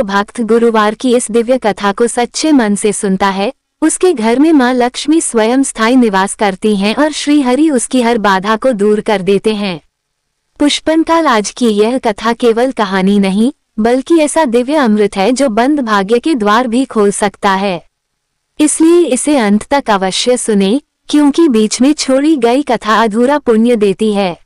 जो भक्त गुरुवार की इस दिव्य कथा को सच्चे मन से सुनता है, उसके घर में माँ लक्ष्मी स्वयं स्थायी निवास करती हैं और श्री हरि उसकी हर बाधा को दूर कर देते हैं। पुष्पनकाल आज की यह कथा केवल कहानी नहीं, बल्कि ऐसा दिव्य अमृत है जो बंद भाग्य के द्वार भी खोल सकता है। इसलिए इसे अंत तक अवश्य सुने, क्योंकि बीच में छोड़ी गई कथा अधूरा पुण्य देती है।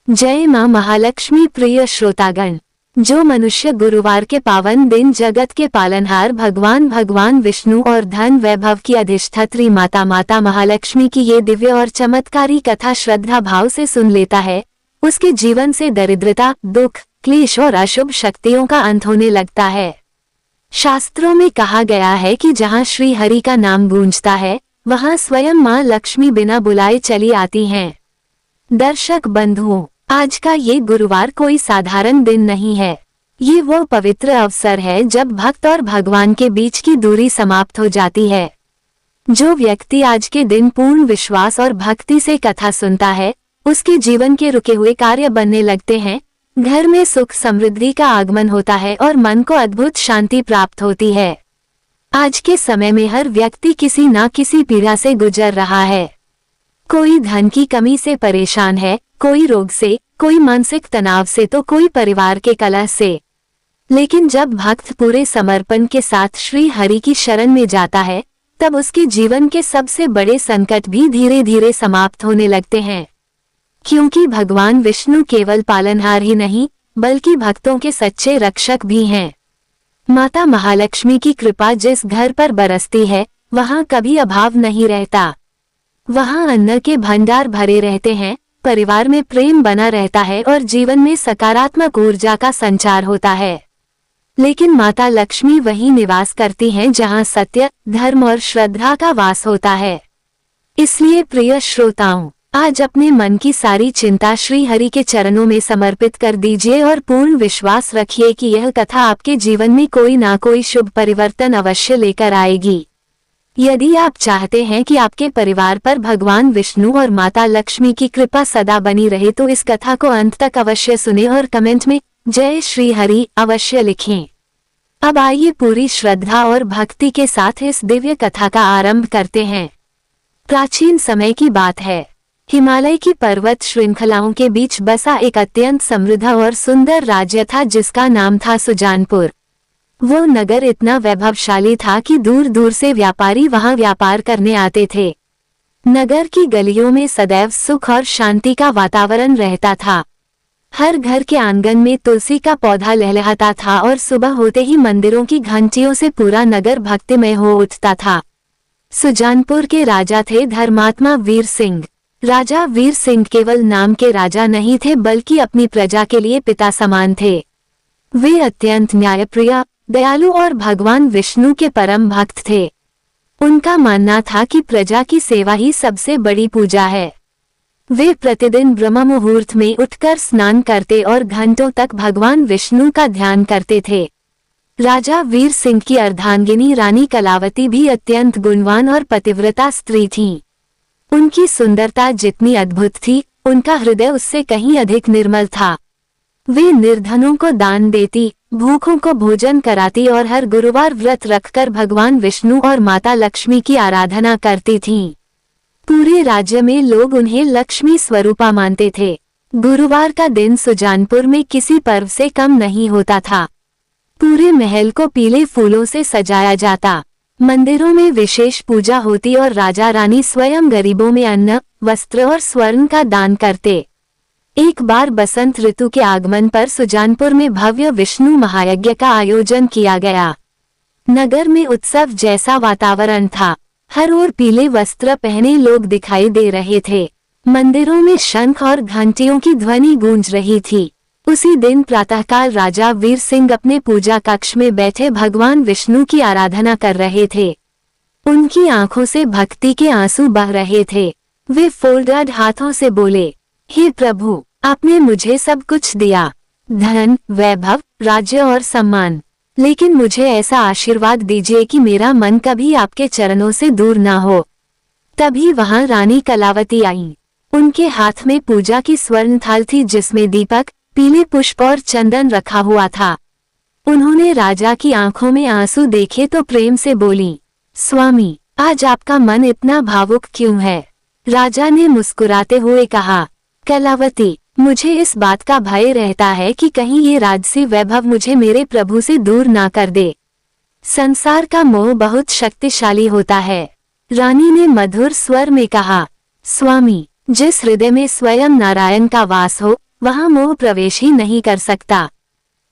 जय माँ महालक्ष्मी। प्रिय श्रोतागण, जो मनुष्य गुरुवार के पावन दिन जगत के पालनहार भगवान विष्णु और धन वैभव की अधिष्ठात्री माता महालक्ष्मी की ये दिव्य और चमत्कारी कथा श्रद्धा भाव से सुन लेता है, उसके जीवन से दरिद्रता, दुख, क्लेश और अशुभ शक्तियों का अंत होने लगता है। शास्त्रों में कहा गया है कि जहाँ श्री हरि का नाम गूंजता है, वहाँ स्वयं माँ लक्ष्मी बिना बुलाए चली आती हैं। दर्शक बंधुओं, आज का ये गुरुवार कोई साधारण दिन नहीं है। ये वो पवित्र अवसर है जब भक्त और भगवान के बीच की दूरी समाप्त हो जाती है। जो व्यक्ति आज के दिन पूर्ण विश्वास और भक्ति से कथा सुनता है, उसके जीवन के रुके हुए कार्य बनने लगते हैं, घर में सुख समृद्धि का आगमन होता है और मन को अद्भुत शांति प्राप्त होती है। आज के समय में हर व्यक्ति किसी न किसी पीड़ा से गुजर रहा है। कोई धन की कमी से परेशान है, कोई रोग से, कोई मानसिक तनाव से, तो कोई परिवार के कलह से। लेकिन जब भक्त पूरे समर्पण के साथ श्री हरि की शरण में जाता है, तब उसके जीवन के सबसे बड़े संकट भी धीरे धीरे समाप्त होने लगते हैं। क्योंकि भगवान विष्णु केवल पालनहार ही नहीं, बल्कि भक्तों के सच्चे रक्षक भी हैं। माता महालक्ष्मी की कृपा जिस घर पर बरसती है, वहाँ कभी अभाव नहीं रहता। वहाँ अन्न के भंडार भरे रहते हैं, परिवार में प्रेम बना रहता है और जीवन में सकारात्मक ऊर्जा का संचार होता है। लेकिन माता लक्ष्मी वहीं निवास करती हैं जहाँ सत्य, धर्म और श्रद्धा का वास होता है। इसलिए प्रिय श्रोताओं, आज अपने मन की सारी चिंता श्री हरि के चरणों में समर्पित कर दीजिए और पूर्ण विश्वास रखिए कि यह कथा आपके जीवन में कोई ना कोई शुभ परिवर्तन अवश्य लेकर आएगी। यदि आप चाहते हैं कि आपके परिवार पर भगवान विष्णु और माता लक्ष्मी की कृपा सदा बनी रहे, तो इस कथा को अंत तक अवश्य सुने और कमेंट में जय श्री हरि अवश्य लिखें। अब आइए पूरी श्रद्धा और भक्ति के साथ इस दिव्य कथा का आरंभ करते हैं। प्राचीन समय की बात है। हिमालय की पर्वत श्रृंखलाओं के बीच बसा एक अत्यंत समृद्ध और सुंदर राज्य था जिसका नाम था सुजानपुर। वो नगर इतना वैभवशाली था कि दूर दूर से व्यापारी वहां व्यापार करने आते थे। नगर की गलियों में सदैव सुख और शांति का वातावरण रहता था। हर घर के आंगन में तुलसी का पौधा लहलहाता था और सुबह होते ही मंदिरों की घंटियों से पूरा नगर भक्तिमय हो उठता था। सुजानपुर के राजा थे धर्मात्मा वीर सिंह। राजा वीर सिंह केवल नाम के राजा नहीं थे, बल्कि अपनी प्रजा के लिए पिता समान थे। वे अत्यंत न्यायप्रिय, दयालु और भगवान विष्णु के परम भक्त थे। उनका मानना था कि प्रजा की सेवा ही सबसे बड़ी पूजा है। वे प्रतिदिन ब्रह्म मुहूर्त में उठकर स्नान करते और घंटों तक भगवान विष्णु का ध्यान करते थे। राजा वीर सिंह की अर्धांगिनी रानी कलावती भी अत्यंत गुणवान और पतिव्रता स्त्री थीं। उनकी सुंदरता जितनी अद्भुत थी, उनका हृदय उससे कहीं अधिक निर्मल था। वे निर्धनों को दान देती, भूखों को भोजन कराती और हर गुरुवार व्रत रखकर भगवान विष्णु और माता लक्ष्मी की आराधना करती थीं। पूरे राज्य में लोग उन्हें लक्ष्मी स्वरूपा मानते थे। गुरुवार का दिन सुजानपुर में किसी पर्व से कम नहीं होता था। पूरे महल को पीले फूलों से सजाया जाता, मंदिरों में विशेष पूजा होती और राजा रानी स्वयं गरीबों में अन्न, वस्त्र और स्वर्ण का दान करते। एक बार बसंत ऋतु के आगमन पर सुजानपुर में भव्य विष्णु महायज्ञ का आयोजन किया गया। नगर में उत्सव जैसा वातावरण था। हर ओर पीले वस्त्र पहने लोग दिखाई दे रहे थे। मंदिरों में शंख और घंटियों की ध्वनि गूंज रही थी। उसी दिन प्रातःकाल राजा वीर सिंह अपने पूजा कक्ष में बैठे भगवान विष्णु की आराधना कर रहे थे। उनकी आंखों से भक्ति के आंसू बह रहे थे। वे फोल्डेड हाथों से बोले, हे प्रभु, आपने मुझे सब कुछ दिया, धन, वैभव, राज्य और सम्मान, लेकिन मुझे ऐसा आशीर्वाद दीजिए कि मेरा मन कभी आपके चरणों से दूर ना हो। तभी वहां रानी कलावती आईं। उनके हाथ में पूजा की स्वर्ण थाल थी जिसमें दीपक, पीले पुष्प और चंदन रखा हुआ था। उन्होंने राजा की आंखों में आंसू देखे तो प्रेम से बोली, स्वामी, आज आपका मन इतना भावुक क्यों है? राजा ने मुस्कुराते हुए कहा, कलावती, मुझे इस बात का भय रहता है कि कहीं ये राजसी वैभव मुझे मेरे प्रभु से दूर ना कर दे। संसार का मोह बहुत शक्तिशाली होता है। रानी ने मधुर स्वर में कहा, स्वामी, जिस हृदय में स्वयं नारायण का वास हो वहां मोह प्रवेश ही नहीं कर सकता।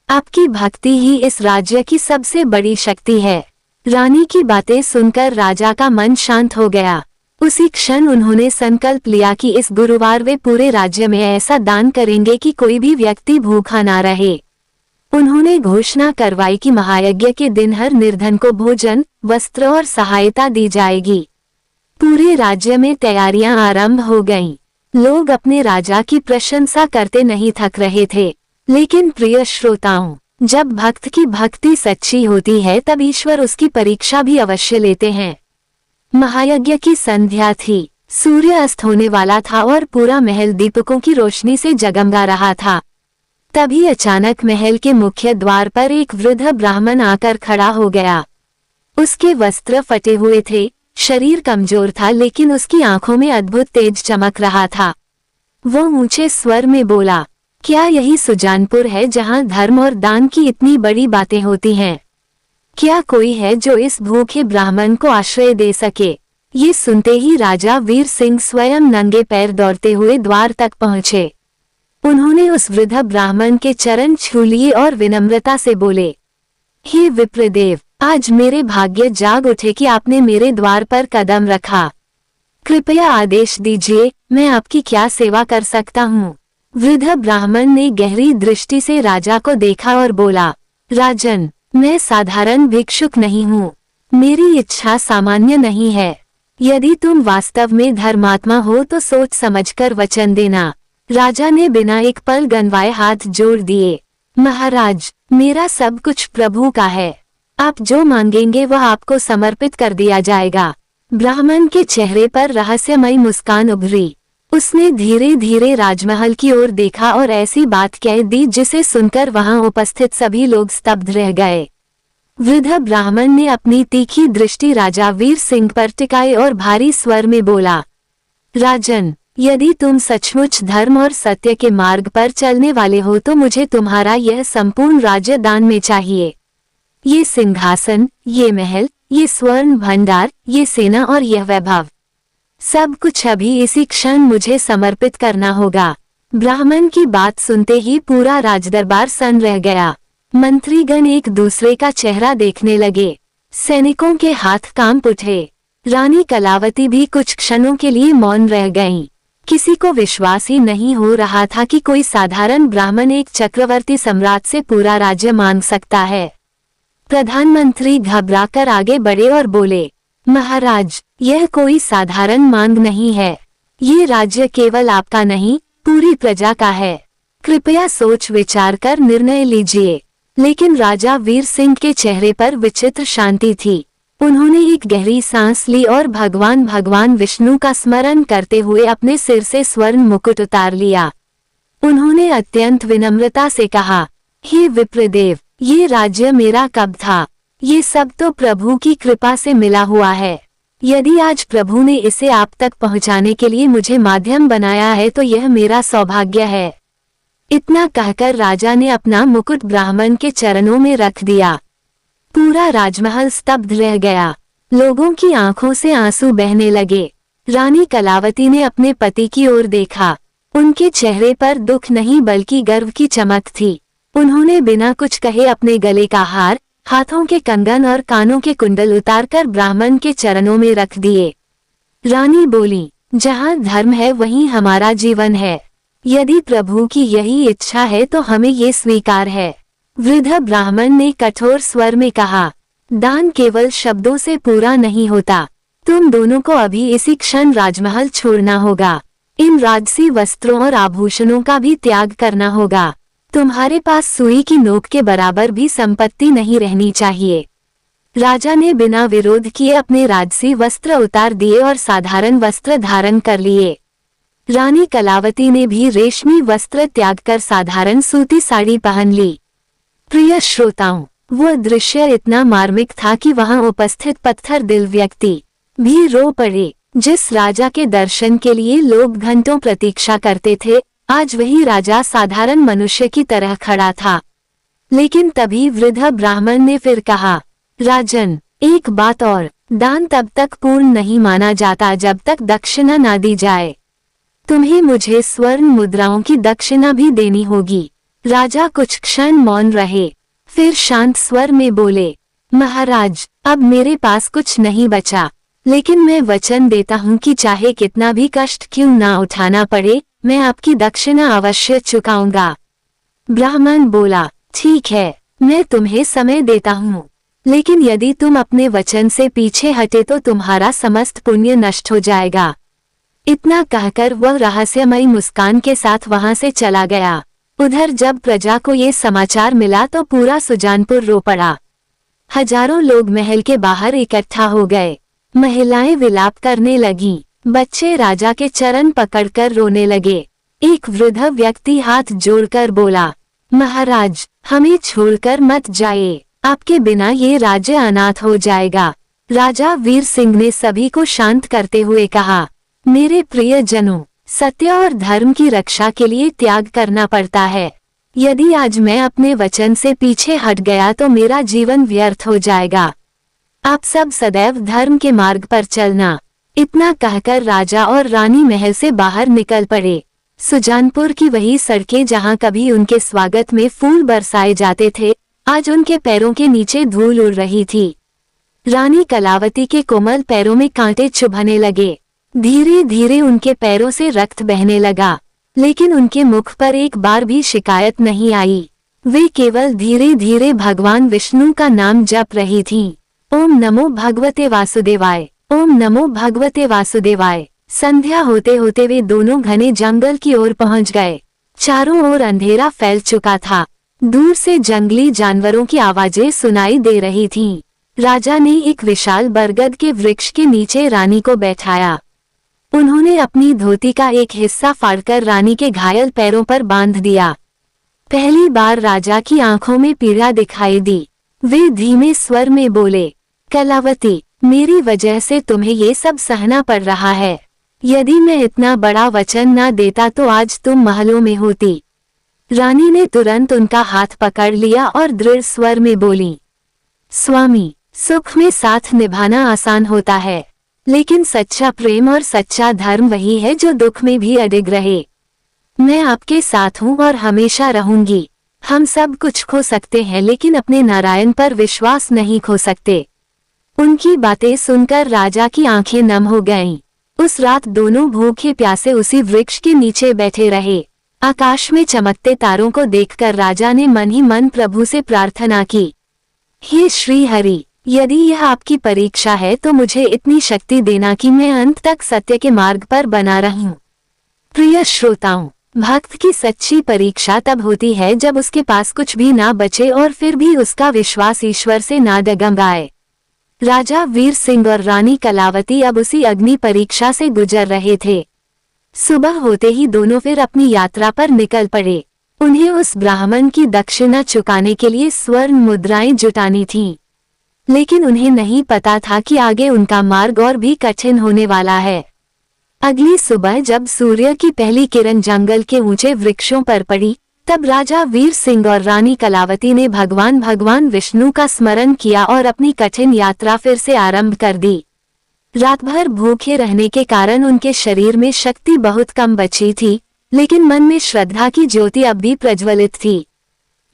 आपकी भक्ति ही इस राज्य की सबसे बड़ी शक्ति है। रानी की बातें सुनकर राजा का मन शांत हो गया। उसी क्षण उन्होंने संकल्प लिया कि इस गुरुवार वे पूरे राज्य में ऐसा दान करेंगे कि कोई भी व्यक्ति भूखा ना रहे। उन्होंने घोषणा करवाई कि महायज्ञ के दिन हर निर्धन को भोजन, वस्त्र और सहायता दी जाएगी। पूरे राज्य में तैयारियां आरंभ हो गईं। लोग अपने राजा की प्रशंसा करते नहीं थक रहे थे। लेकिन प्रिय श्रोताओं, जब भक्त की भक्ति सच्ची होती है तब ईश्वर उसकी परीक्षा भी अवश्य लेते हैं। महायज्ञ की संध्या थी। सूर्य अस्त होने वाला था और पूरा महल दीपकों की रोशनी से जगमगा रहा था। तभी अचानक महल के मुख्य द्वार पर एक वृद्ध ब्राह्मण आकर खड़ा हो गया। उसके वस्त्र फटे हुए थे, शरीर कमजोर था, लेकिन उसकी आंखों में अद्भुत तेज चमक रहा था। वो ऊंचे स्वर में बोला, क्या यही सुजानपुर है जहां धर्म और दान की इतनी बड़ी बातें होती हैं? क्या कोई है जो इस भूखे ब्राह्मण को आश्रय दे सके? ये सुनते ही राजा वीर सिंह स्वयं नंगे पैर दौड़ते हुए द्वार तक पहुंचे। उन्होंने उस वृद्ध ब्राह्मण के चरण छू लिए और विनम्रता से बोले, हे विप्रदेव, आज मेरे भाग्य जाग उठे कि आपने मेरे द्वार पर कदम रखा। कृपया आदेश दीजिए, मैं आपकी क्या सेवा कर सकता हूँ? वृद्ध ब्राह्मण ने गहरी दृष्टि से राजा को देखा और बोला, राजन, मैं साधारण भिक्षुक नहीं हूँ। मेरी इच्छा सामान्य नहीं है। यदि तुम वास्तव में धर्मात्मा हो तो सोच समझकर वचन देना। राजा ने बिना एक पल गनवाए हाथ जोड़ दिए। महाराज, मेरा सब कुछ प्रभु का है। आप जो मांगेंगे वह आपको समर्पित कर दिया जाएगा। ब्राह्मण के चेहरे पर रहस्यमयी मुस्कान उभरी। उसने धीरे धीरे राजमहल की ओर देखा और ऐसी बात कह दी जिसे सुनकर वहां उपस्थित सभी लोग स्तब्ध रह गए। वृद्ध ब्राह्मण ने अपनी तीखी दृष्टि राजा वीर सिंह पर टिकाई और भारी स्वर में बोला, राजन, यदि तुम सचमुच धर्म और सत्य के मार्ग पर चलने वाले हो तो मुझे तुम्हारा यह संपूर्ण राज्य दान में चाहिए। ये सिंहासन, ये महल, ये स्वर्ण भंडार, ये सेना और यह वैभव, सब कुछ अभी इसी क्षण मुझे समर्पित करना होगा। ब्राह्मण की बात सुनते ही पूरा राजदरबार सन्न रह गया। मंत्रीगण एक दूसरे का चेहरा देखने लगे। सैनिकों के हाथ कांप उठे। रानी कलावती भी कुछ क्षणों के लिए मौन रह गईं। किसी को विश्वास ही नहीं हो रहा था कि कोई साधारण ब्राह्मण एक चक्रवर्ती सम्राट से पूरा राज्य मांग सकता है। प्रधानमंत्री घबराकर आगे बढ़े और बोले, महाराज, यह कोई साधारण मांग नहीं है। ये राज्य केवल आपका नहीं, पूरी प्रजा का है। कृपया सोच विचार कर निर्णय लीजिए। लेकिन राजा वीर सिंह के चेहरे पर विचित्र शांति थी। उन्होंने एक गहरी सांस ली और भगवान विष्णु का स्मरण करते हुए अपने सिर से स्वर्ण मुकुट उतार लिया। उन्होंने अत्यंत विनम्रता से कहा, हे विप्रदेव, ये राज्य मेरा कब था? ये सब तो प्रभु की कृपा से मिला हुआ है। यदि आज प्रभु ने इसे आप तक पहुंचाने के लिए मुझे माध्यम बनाया है तो यह मेरा सौभाग्य है। इतना कहकर राजा ने अपना मुकुट ब्राह्मण के चरणों में रख दिया। पूरा राजमहल स्तब्ध रह गया। लोगों की आंखों से आंसू बहने लगे। रानी कलावती ने अपने पति की ओर देखा। उनके चेहरे पर दुख नहीं बल्कि गर्व की चमक थी। उन्होंने बिना कुछ कहे अपने गले का हार, हाथों के कंगन और कानों के कुंडल उतारकर ब्राह्मण के चरणों में रख दिए। रानी बोली, जहाँ धर्म है वहीं हमारा जीवन है। यदि प्रभु की यही इच्छा है तो हमें ये स्वीकार है। वृद्ध ब्राह्मण ने कठोर स्वर में कहा, दान केवल शब्दों से पूरा नहीं होता। तुम दोनों को अभी इसी क्षण राजमहल छोड़ना होगा। इन राजसी वस्त्रों और आभूषणों का भी त्याग करना होगा। तुम्हारे पास सुई की नोक के बराबर भी संपत्ति नहीं रहनी चाहिए। राजा ने बिना विरोध किए अपने राजसी वस्त्र उतार दिए और साधारण वस्त्र धारण कर लिए। रानी कलावती ने भी रेशमी वस्त्र त्याग कर साधारण सूती साड़ी पहन ली। प्रिय श्रोताओं, वह दृश्य इतना मार्मिक था कि वहां उपस्थित पत्थर दिल व्यक्ति भी रो पड़े। जिस राजा के दर्शन के लिए लोग घंटों प्रतीक्षा करते थे, आज वही राजा साधारण मनुष्य की तरह खड़ा था। लेकिन तभी वृद्ध ब्राह्मण ने फिर कहा, राजन, एक बात और, दान तब तक पूर्ण नहीं माना जाता जब तक दक्षिणा ना दी जाए। तुम्हें मुझे स्वर्ण मुद्राओं की दक्षिणा भी देनी होगी। राजा कुछ क्षण मौन रहे, फिर शांत स्वर में बोले, महाराज, अब मेरे पास कुछ नहीं बचा, लेकिन मैं वचन देता हूँ कि चाहे कितना भी कष्ट क्यों ना उठाना पड़े, मैं आपकी दक्षिणा अवश्य चुकाऊंगा। ब्राह्मण बोला, ठीक है, मैं तुम्हें समय देता हूँ, लेकिन यदि तुम अपने वचन से पीछे हटे तो तुम्हारा समस्त पुण्य नष्ट हो जाएगा। इतना कहकर वह रहस्यमयी मुस्कान के साथ वहां से चला गया। उधर जब प्रजा को ये समाचार मिला तो पूरा सुजानपुर रो पड़ा। हजारों लोग महल के बाहर इकट्ठा हो गए। महिलाएं विलाप करने लगीं, बच्चे राजा के चरण पकड़कर रोने लगे। एक वृद्ध व्यक्ति हाथ जोड़कर बोला, महाराज, हमें छोड़कर मत जाइए, आपके बिना ये राज्य अनाथ हो जाएगा। राजा वीर सिंह ने सभी को शांत करते हुए कहा, मेरे प्रिय जनों, सत्य और धर्म की रक्षा के लिए त्याग करना पड़ता है। यदि आज मैं अपने वचन से पीछे हट गया तो मेरा जीवन व्यर्थ हो जाएगा। आप सब सदैव धर्म के मार्ग पर चलना। इतना कहकर राजा और रानी महल से बाहर निकल पड़े। सुजानपुर की वही सड़कें जहां कभी उनके स्वागत में फूल बरसाए जाते थे, आज उनके पैरों के नीचे धूल उड़ रही थी। रानी कलावती के कोमल पैरों में कांटे चुभने लगे। धीरे धीरे उनके पैरों से रक्त बहने लगा, लेकिन उनके मुख पर एक बार भी शिकायत नहीं आई। वे केवल धीरे धीरे भगवान विष्णु का नाम जप रही थीं। ओम नमो भगवते वासुदेवाय, ओम नमो भगवते वासुदेवाय। संध्या होते होते वे दोनों घने जंगल की ओर पहुंच गए। चारों ओर अंधेरा फैल चुका था। दूर से जंगली जानवरों की आवाजें सुनाई दे रही थीं। राजा ने एक विशाल बरगद के वृक्ष के नीचे रानी को बैठाया। उन्होंने अपनी धोती का एक हिस्सा फाड़कर रानी के घायल पैरों पर बांध दिया। पहली बार राजा की आंखों में पीड़ा दिखाई दी। वे धीमे स्वर में बोले, कलावती, मेरी वजह से तुम्हें ये सब सहना पड़ रहा है। यदि मैं इतना बड़ा वचन न देता तो आज तुम महलों में होती। रानी ने तुरंत उनका हाथ पकड़ लिया और दृढ़ स्वर में बोली, स्वामी, सुख में साथ निभाना आसान होता है, लेकिन सच्चा प्रेम और सच्चा धर्म वही है जो दुख में भी अडिग रहे। मैं आपके साथ हूँ और हमेशा रहूंगी। हम सब कुछ खो सकते हैं लेकिन अपने नारायण पर विश्वास नहीं खो सकते। उनकी बातें सुनकर राजा की आंखें नम हो गईं। उस रात दोनों भूखे प्यासे उसी वृक्ष के नीचे बैठे रहे। आकाश में चमकते तारों को देखकर राजा ने मन ही मन प्रभु से प्रार्थना की, हे श्री हरि, यदि यह आपकी परीक्षा है तो मुझे इतनी शक्ति देना कि मैं अंत तक सत्य के मार्ग पर बना रहूं। प्रिय श्रोताओं, भक्त की सच्ची परीक्षा तब होती है जब उसके पास कुछ भी ना बचे और फिर भी उसका विश्वास ईश्वर से ना डगमगाए। राजा वीर सिंह और रानी कलावती अब उसी अग्नि परीक्षा से गुजर रहे थे। सुबह होते ही दोनों फिर अपनी यात्रा पर निकल पड़े। उन्हें उस ब्राह्मण की दक्षिणा चुकाने के लिए स्वर्ण मुद्राएं जुटानी थीं। लेकिन उन्हें नहीं पता था कि आगे उनका मार्ग और भी कठिन होने वाला है। अगली सुबह जब सूर्य की पहली किरण जंगल के ऊंचे वृक्षों पर पड़ी, तब राजा वीर सिंह और रानी कलावती ने भगवान विष्णु का स्मरण किया और अपनी कठिन यात्रा फिर से आरंभ कर दी। रात भर भूखे रहने के कारण उनके शरीर में शक्ति बहुत कम बची थी, लेकिन मन में श्रद्धा की ज्योति अब भी प्रज्वलित थी।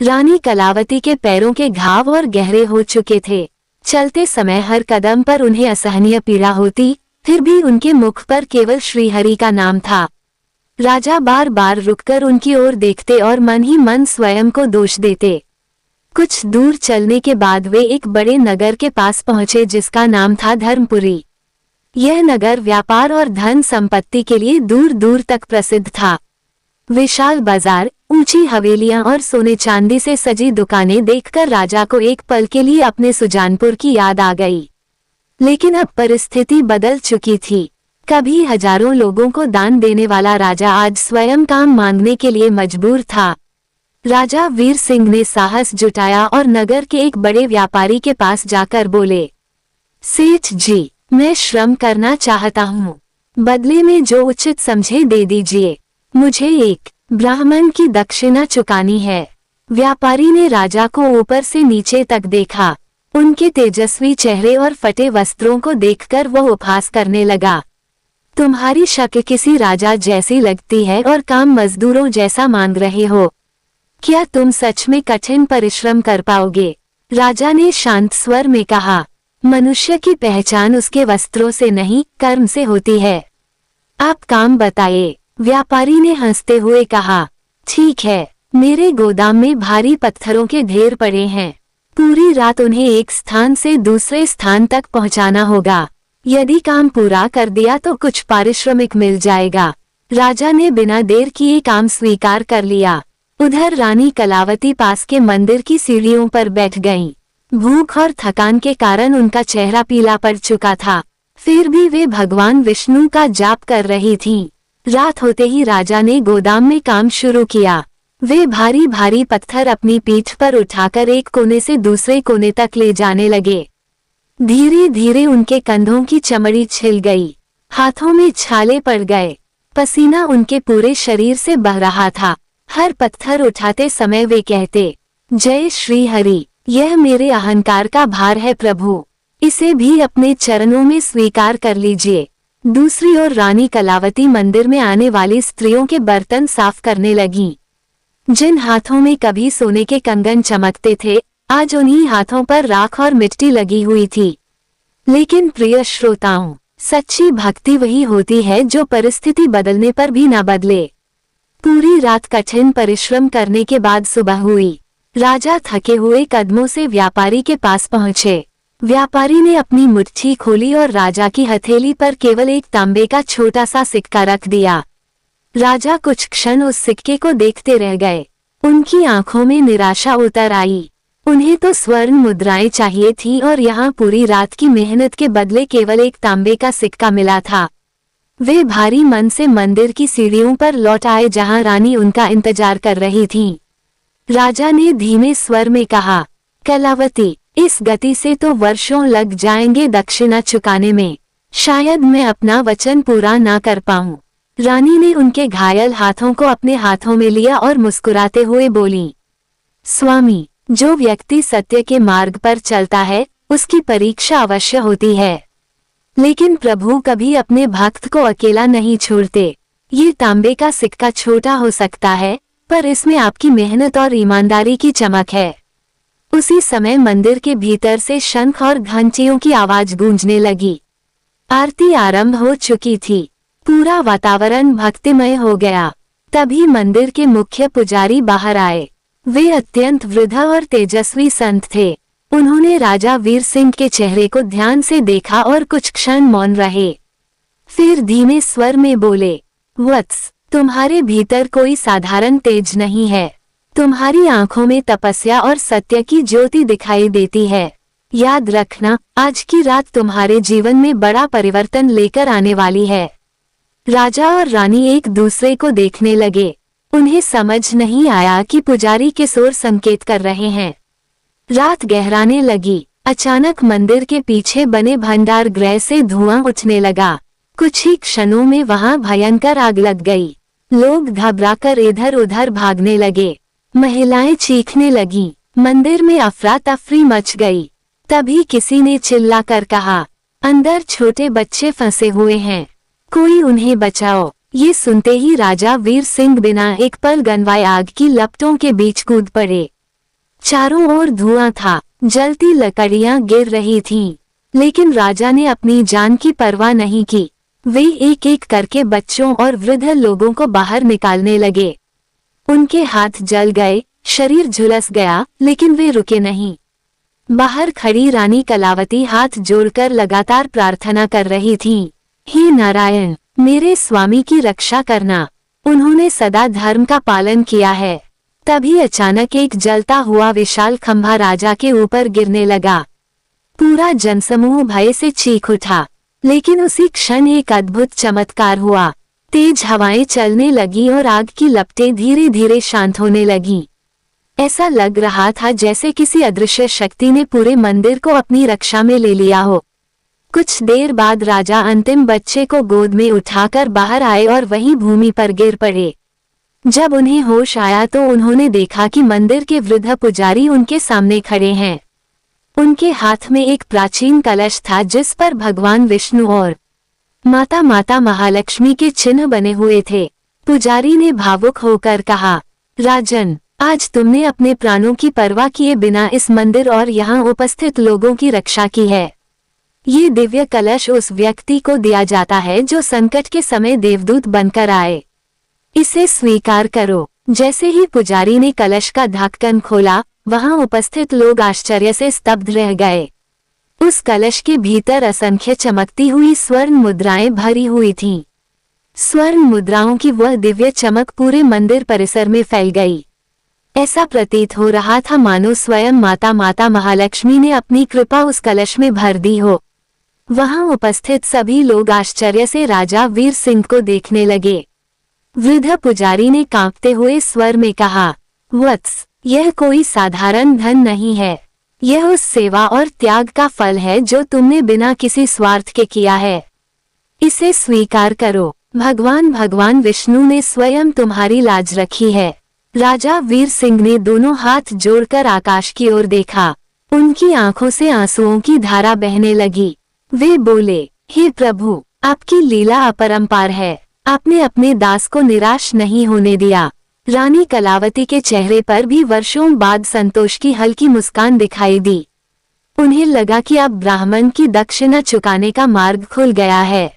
रानी कलावती के पैरों के घाव और गहरे हो चुके थे। चलते समय हर कदम पर उन्हें असहनीय पीड़ा होती, फिर भी उनके मुख पर केवल श्रीहरि का नाम था। राजा बार बार रुककर उनकी ओर देखते और मन ही मन स्वयं को दोष देते। कुछ दूर चलने के बाद वे एक बड़े नगर के पास पहुंचे जिसका नाम था धर्मपुरी। यह नगर व्यापार और धन संपत्ति के लिए दूर दूर तक प्रसिद्ध था। विशाल बाजार, ऊंची हवेलियां और सोने चांदी से सजी दुकानें देखकर राजा को एक पल के लिए अपने सुजानपुर की याद आ गई। लेकिन अब परिस्थिति बदल चुकी थी। कभी हजारों लोगों को दान देने वाला राजा आज स्वयं काम मांगने के लिए मजबूर था। राजा वीर सिंह ने साहस जुटाया और नगर के एक बड़े व्यापारी के पास जाकर बोले, सेठ जी, मैं श्रम करना चाहता हूँ, बदले में जो उचित समझे दे दीजिए, मुझे एक ब्राह्मण की दक्षिणा चुकानी है। व्यापारी ने राजा को ऊपर से नीचे तक देखा। उनके तेजस्वी चेहरे और फटे वस्त्रों को देखकर वह उपहास करने लगा। तुम्हारी शक्ल किसी राजा जैसी लगती है और काम मजदूरों जैसा मांग रहे हो। क्या तुम सच में कठिन परिश्रम कर पाओगे? राजा ने शांत स्वर में कहा, मनुष्य की पहचान उसके वस्त्रों से नहीं, कर्म से होती है। आप काम बताइए। व्यापारी ने हंसते हुए कहा, ठीक है, मेरे गोदाम में भारी पत्थरों के ढेर पड़े हैं। पूरी रात उन्हें एक स्थान से दूसरे स्थान तक पहुंचाना होगा। यदि काम पूरा कर दिया तो कुछ पारिश्रमिक मिल जाएगा। राजा ने बिना देर किए काम स्वीकार कर लिया। उधर रानी कलावती पास के मंदिर की सीढ़ियों पर बैठ गईं। भूख और थकान के कारण उनका चेहरा पीला पड़ चुका था, फिर भी वे भगवान विष्णु का जाप कर रही थीं। रात होते ही राजा ने गोदाम में काम शुरू किया। वे भारी भारी पत्थर अपनी पीठ पर उठाकर एक कोने से दूसरे कोने तक ले जाने लगे। धीरे धीरे उनके कंधों की चमड़ी छिल गई, हाथों में छाले पड़ गए, पसीना उनके पूरे शरीर से बह रहा था। हर पत्थर उठाते समय वे कहते, जय श्री हरि, यह मेरे अहंकार का भार है प्रभु, इसे भी अपने चरणों में स्वीकार कर लीजिए। दूसरी ओर रानी कलावती मंदिर में आने वाली स्त्रियों के बर्तन साफ करने लगीं। जिन हाथों में कभी सोने के कंगन चमकते थे, आज उन्हीं हाथों पर राख और मिट्टी लगी हुई थी। लेकिन प्रिय श्रोताओं, सच्ची भक्ति वही होती है जो परिस्थिति बदलने पर भी न बदले। पूरी रात कठिन परिश्रम करने के बाद सुबह हुई। राजा थके हुए कदमों से व्यापारी के पास पहुंचे। व्यापारी ने अपनी मुट्ठी खोली और राजा की हथेली पर केवल एक तांबे का छोटा सा सिक्का रख दिया। राजा कुछ क्षण उस सिक्के को देखते रह गए। उनकी आंखों में निराशा उतर आई। उन्हें तो स्वर्ण मुद्राएं चाहिए थी और यहाँ पूरी रात की मेहनत के बदले केवल एक तांबे का सिक्का मिला था। वे भारी मन से मंदिर की सीढ़ियों पर लौट आए जहाँ रानी उनका इंतजार कर रही थीं। राजा ने धीमे स्वर में कहा, कलावती, इस गति से तो वर्षों लग जाएंगे दक्षिणा चुकाने में, शायद मैं अपना वचन पूरा ना कर पाऊं। रानी ने उनके घायल हाथों को अपने हाथों में लिया और मुस्कुराते हुए बोली, स्वामी, जो व्यक्ति सत्य के मार्ग पर चलता है उसकी परीक्षा अवश्य होती है, लेकिन प्रभु कभी अपने भक्त को अकेला नहीं छोड़ते। ये तांबे का सिक्का छोटा हो सकता है, पर इसमें आपकी मेहनत और ईमानदारी की चमक है। उसी समय मंदिर के भीतर से शंख और घंटियों की आवाज गूंजने लगी। आरती आरंभ हो चुकी थी। पूरा वातावरण भक्तिमय हो गया। तभी मंदिर के मुख्य पुजारी बाहर आए। वे अत्यंत वृद्ध और तेजस्वी संत थे। उन्होंने राजा वीर सिंह के चेहरे को ध्यान से देखा और कुछ क्षण मौन रहे। फिर धीमे स्वर में बोले, वत्स, तुम्हारे भीतर कोई साधारण तेज नहीं है। तुम्हारी आंखों में तपस्या और सत्य की ज्योति दिखाई देती है। याद रखना, आज की रात तुम्हारे जीवन में बड़ा परिवर्तन लेकर आने वाली है। राजा और रानी एक दूसरे को देखने लगे। उन्हें समझ नहीं आया कि पुजारी किस ओर संकेत कर रहे हैं। रात गहराने लगी। अचानक मंदिर के पीछे बने भंडार गृह से धुआं उठने लगा। कुछ ही क्षणों में वहां भयंकर आग लग गई। लोग घबराकर इधर उधर भागने लगे। महिलाएं चीखने लगीं। मंदिर में अफरा तफरी मच गई। तभी किसी ने चिल्लाकर कहा, अंदर छोटे बच्चे फंसे हुए हैं, कोई उन्हें बचाओ। ये सुनते ही राजा वीर सिंह बिना एक पल गनवाए आग की लपटों के बीच कूद पड़े। चारों ओर धुआं था, जलती लकड़ियां गिर रही थीं, लेकिन राजा ने अपनी जान की परवाह नहीं की। वे एक एक करके बच्चों और वृद्ध लोगों को बाहर निकालने लगे। उनके हाथ जल गए, शरीर झुलस गया, लेकिन वे रुके नहीं। बाहर खड़ी रानी कलावती हाथ जोड़कर लगातार प्रार्थना कर रही थीं। हे नारायण, मेरे स्वामी की रक्षा करना। उन्होंने सदा धर्म का पालन किया है। तभी अचानक एक जलता हुआ विशाल खंभा राजा के ऊपर गिरने लगा। पूरा जनसमूह भय से चीख उठा, लेकिन उसी क्षण एक अद्भुत चमत्कार हुआ। तेज हवाएं चलने लगी और आग की लपटें धीरे धीरे शांत होने लगीं। ऐसा लग रहा था जैसे किसी अदृश्य शक्ति ने पूरे मंदिर को अपनी रक्षा में ले लिया हो। कुछ देर बाद राजा अंतिम बच्चे को गोद में उठाकर बाहर आए और वहीं भूमि पर गिर पड़े। जब उन्हें होश आया तो उन्होंने देखा कि मंदिर के वृद्ध पुजारी उनके सामने खड़े हैं। उनके हाथ में एक प्राचीन कलश था जिस पर भगवान विष्णु और माता महालक्ष्मी के चिन्ह बने हुए थे। पुजारी ने भावुक होकर कहा, राजन, आज तुमने अपने प्राणों की परवाह किए बिना इस मंदिर और यहाँ उपस्थित लोगों की रक्षा की है। ये दिव्य कलश उस व्यक्ति को दिया जाता है जो संकट के समय देवदूत बनकर आए। इसे स्वीकार करो। जैसे ही पुजारी ने कलश का ढक्कन खोला, वहां उपस्थित लोग आश्चर्य से स्तब्ध रह गए। उस कलश के भीतर असंख्य चमकती हुई स्वर्ण मुद्राएं भरी हुई थीं। स्वर्ण मुद्राओं की वह दिव्य चमक पूरे मंदिर परिसर में फैल गई। ऐसा प्रतीत हो रहा था मानो स्वयं माता महालक्ष्मी ने अपनी कृपा उस कलश में भर दी हो। वहां उपस्थित सभी लोग आश्चर्य से राजा वीर सिंह को देखने लगे। वृद्ध पुजारी ने कांपते हुए स्वर में कहा, वत्स, यह कोई साधारण धन नहीं है। यह उस सेवा और त्याग का फल है जो तुमने बिना किसी स्वार्थ के किया है। इसे स्वीकार करो। भगवान विष्णु ने स्वयं तुम्हारी लाज रखी है। राजा वीर सिंह ने दोनों हाथ जोड़कर आकाश की ओर देखा। उनकी आंखों से आंसुओं की धारा बहने लगी। वे बोले, हे प्रभु, आपकी लीला अपरंपार है। आपने अपने दास को निराश नहीं होने दिया। रानी कलावती के चेहरे पर भी वर्षों बाद संतोष की हल्की मुस्कान दिखाई दी। उन्हें लगा कि अब ब्राह्मण की दक्षिणा चुकाने का मार्ग खुल गया है।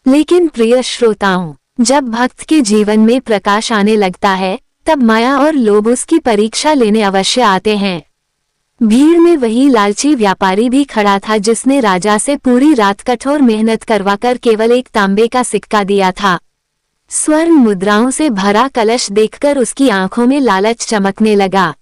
लेकिन प्रिय श्रोताओं, जब भक्त के जीवन में प्रकाश आने लगता है, तब माया और लोभ उसकी परीक्षा लेने अवश्य आते हैं। भीड़ में वही लालची व्यापारी भी खड़ा था जिसने राजा से पूरी रात कठोर मेहनत करवाकर केवल एक तांबे का सिक्का दिया था। स्वर्ण मुद्राओं से भरा कलश देखकर उसकी आंखों में लालच चमकने लगा।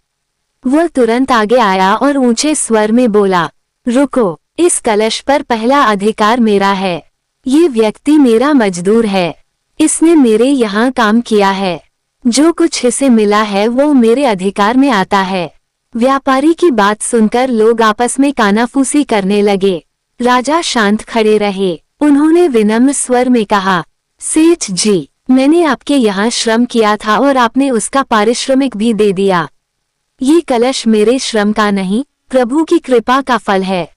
वह तुरंत आगे आया और ऊंचे स्वर में बोला, रुको, इस कलश पर पहला अधिकार मेरा है। ये व्यक्ति मेरा मजदूर है। इसने मेरे यहाँ काम किया है। जो कुछ इसे मिला है वो मेरे अधिकार में आता है। व्यापारी की बात सुनकर लोग आपस में कानाफूसी करने लगे। राजा शांत खड़े रहे। उन्होंने विनम्र स्वर में कहा, सेठ जी, मैंने आपके यहाँ श्रम किया था और आपने उसका पारिश्रमिक भी दे दिया। ये कलश मेरे श्रम का नहीं, प्रभु की कृपा का फल है।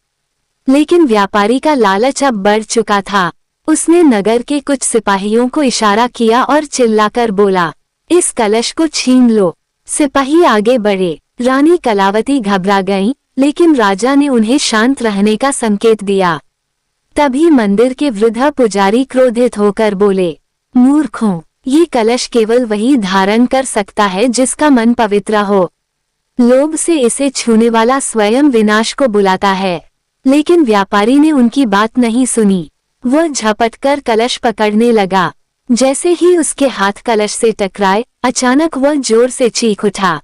लेकिन व्यापारी का लालच अब बढ़ चुका था। उसने नगर के कुछ सिपाहियों को इशारा किया और चिल्लाकर बोला, इस कलश को छीन लो। सिपाही आगे बढ़े। रानी कलावती घबरा गईं, लेकिन राजा ने उन्हें शांत रहने का संकेत दिया। तभी मंदिर के वृद्ध पुजारी क्रोधित होकर बोले, मूर्खों, ये कलश केवल वही धारण कर सकता है जिसका मन पवित्र हो। लोभ से इसे छूने वाला स्वयं विनाश को बुलाता है। लेकिन व्यापारी ने उनकी बात नहीं सुनी। वह झपटकर कलश पकड़ने लगा। जैसे ही उसके हाथ कलश से टकराए, अचानक वह जोर से चीख उठा।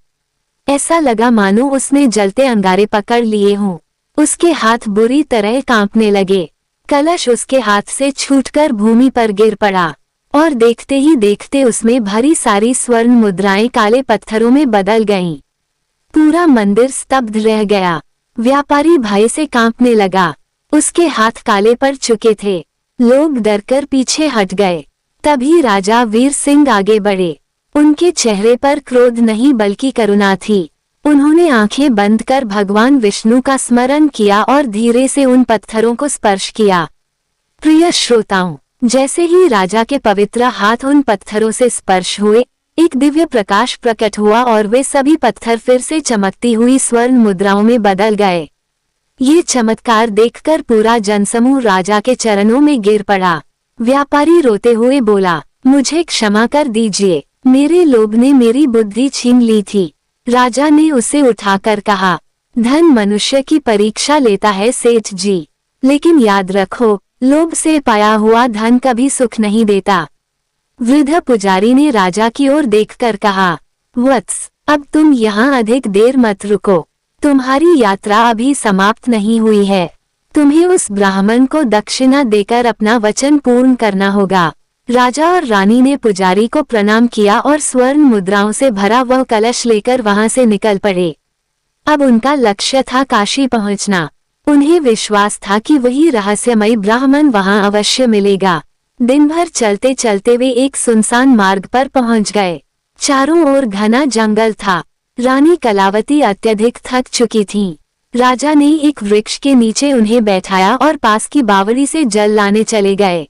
ऐसा लगा मानो उसने जलते अंगारे पकड़ लिए हों। उसके हाथ बुरी तरह कांपने लगे। कलश उसके हाथ से छूटकर भूमि पर गिर पड़ा और देखते ही देखते उसमें भरी सारी स्वर्ण मुद्राएं काले पत्थरों में बदल गईं। पूरा मंदिर स्तब्ध रह गया। व्यापारी भय से कांपने लगा। उसके हाथ काले पड़ चुके थे। लोग डरकर पीछे हट गए। तभी राजा वीर सिंह आगे बढ़े। उनके चेहरे पर क्रोध नहीं बल्कि करुणा थी। उन्होंने आंखें बंद कर भगवान विष्णु का स्मरण किया और धीरे से उन पत्थरों को स्पर्श किया। प्रिय श्रोताओं, जैसे ही राजा के पवित्र हाथ उन पत्थरों से स्पर्श हुए, एक दिव्य प्रकाश प्रकट हुआ और वे सभी पत्थर फिर से चमकती हुई स्वर्ण मुद्राओं में बदल गए। ये चमत्कार देखकर पूरा जनसमूह राजा के चरणों में गिर पड़ा। व्यापारी रोते हुए बोला, मुझे क्षमा कर दीजिए, मेरे लोभ ने मेरी बुद्धि छीन ली थी। राजा ने उसे उठाकर कहा, धन मनुष्य की परीक्षा लेता है सेठ जी, लेकिन याद रखो, लोभ से पाया हुआ धन कभी सुख नहीं देता। वृद्ध पुजारी ने राजा की ओर देखकर कहा, वत्स, अब तुम यहाँ अधिक देर मत रुको। तुम्हारी यात्रा अभी समाप्त नहीं हुई है। तुम्हें उस ब्राह्मण को दक्षिणा देकर अपना वचन पूर्ण करना होगा। राजा और रानी ने पुजारी को प्रणाम किया और स्वर्ण मुद्राओं से भरा वह कलश लेकर वहां से निकल पड़े। अब उनका लक्ष्य था काशी पहुंचना। उन्हें विश्वास था कि वही रहस्यमयी ब्राह्मण वहां अवश्य मिलेगा। दिन भर चलते चलते वे एक सुनसान मार्ग पर पहुंच गए। चारों ओर घना जंगल था। रानी कलावती अत्यधिक थक चुकी थीं। राजा ने एक वृक्ष के नीचे उन्हें बैठाया और पास की बावड़ी से जल लाने चले गए।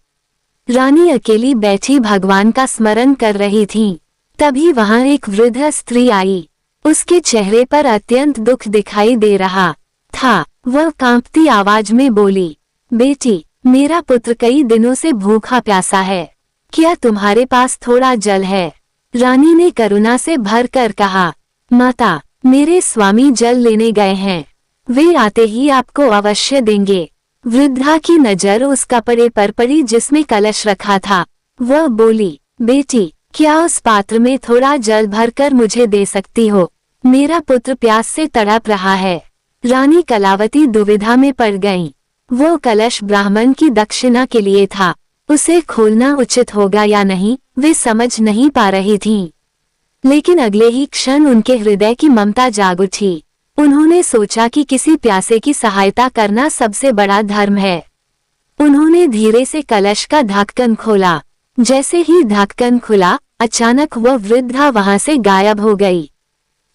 रानी अकेली बैठी भगवान का स्मरण कर रही थीं। तभी वहां एक वृद्ध स्त्री आई। उसके चेहरे पर अत्यंत दुख दिखाई दे रहा था। वह कांपती आवाज में बोली, बेटी, मेरा पुत्र कई दिनों से भूखा प्यासा है। क्या तुम्हारे पास थोड़ा जल है? रानी ने करुणा से भर कर कहा, माता, मेरे स्वामी जल लेने गए हैं। वे आते ही आपको अवश्य देंगे। वृद्धा की नजर उस कपड़े पर पड़ी जिसमें कलश रखा था। वह बोली, बेटी, क्या उस पात्र में थोड़ा जल भरकर मुझे दे सकती हो? मेरा पुत्र प्यास से तड़प रहा है। रानी कलावती दुविधा में पड़ गईं। वो कलश ब्राह्मण की दक्षिणा के लिए था। उसे खोलना उचित होगा या नहीं, वे समझ नहीं पा रही थीं। लेकिन अगले ही क्षण उनके हृदय की ममता जाग उठी। उन्होंने सोचा कि किसी प्यासे की सहायता करना सबसे बड़ा धर्म है। उन्होंने धीरे से कलश का ढक्कन खोला। जैसे ही ढक्कन खुला, अचानक वह वृद्धा वहां से गायब हो गई।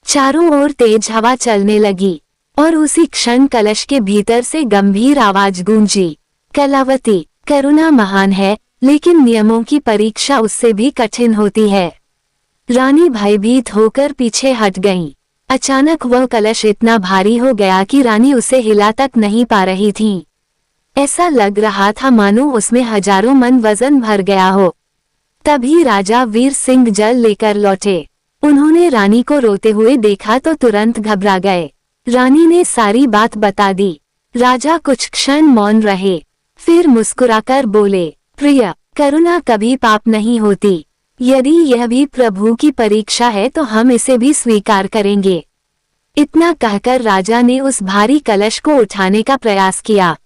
चारों ओर तेज हवा चलने लगी और उसी क्षण कलश के भीतर से गंभीर आवाज गूंजी, कलावती, करुणा महान है, लेकिन नियमों की परीक्षा उससे भी कठिन होती है। रानी भयभीत होकर पीछे हट गईं। अचानक वह कलश इतना भारी हो गया कि रानी उसे हिला तक नहीं पा रही थीं। ऐसा लग रहा था मानो उसमें हजारों मन वजन भर गया हो। तभी राजा वीर सिंह जल लेकर लौटे। उन्होंने रानी को रोते हुए देखा तो तुरंत घबरा गए। रानी ने सारी बात बता दी। राजा कुछ क्षण मौन रहे, फिर मुस्कुराकर बोले, प्रिय, करुणा कभी पाप नहीं होती। यदि यह भी प्रभु की परीक्षा है तो हम इसे भी स्वीकार करेंगे। इतना कहकर राजा ने उस भारी कलश को उठाने का प्रयास किया,